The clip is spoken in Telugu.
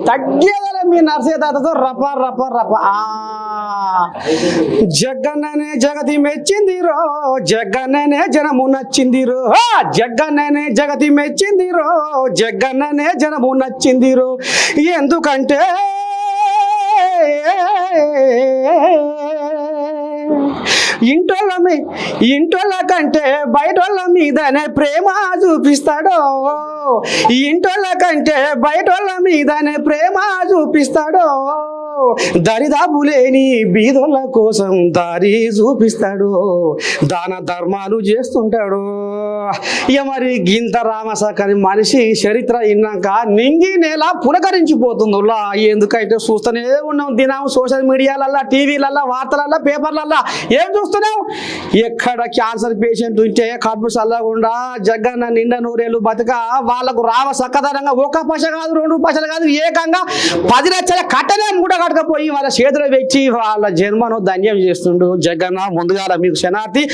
తగ్గేదలే మీ నర్సయ్య తాతతో రప రప రప జగన్ననే జగతి మెచ్చిందిరో, జగన్ననే జనము నచ్చిందిరో, జగన్ననే జగతి మెచ్చిందిరో, జగన్ననే జనము నచ్చిందిరో. ఎందుకంటే ఇంటోళ్ళ కంటే బయటోళ్ళ మీదనే ప్రేమ చూపిస్తాడో, ఇంటోళ్ళ కంటే బయటోళ్ళ మీదనే ప్రేమ చూపిస్తాడో, దరిదాపు లేని బీదోళ్ళ కోసం దారి చూపిస్తాడు, దాన ధర్మాలు చేస్తుంటాడు. ఇక మరి గింత రామసకని మనిషి చరిత్ర విన్నాక నింగి నేల పులకరించిపోతుందిలా. ఎందుకంటే చూస్తూనే ఉన్నాం దినం సోషల్ మీడియాలల్లా, టీవీలల్లా, వార్తలల్లా, పేపర్లల్లా. ఏం చూస్తున్నాం? ఎక్కడ క్యాన్సర్ పేషెంట్ ఉంటే కడుపు చల్లకుండా జగన్న నిండా నూరేళ్ళు బతుక వాళ్ళకు రామ సక్కదనంగా ఒక పశ కాదు, 2 పశలు కాదు, ఏకంగా 10 లక్షల కట్టనే మూట కట్టకపోయి వాళ్ళ చేతులు పెట్టి వాళ్ళ జన్మను ధన్యం చేస్తుండు జగన్న. ముందుగా మీకు శనార్థి.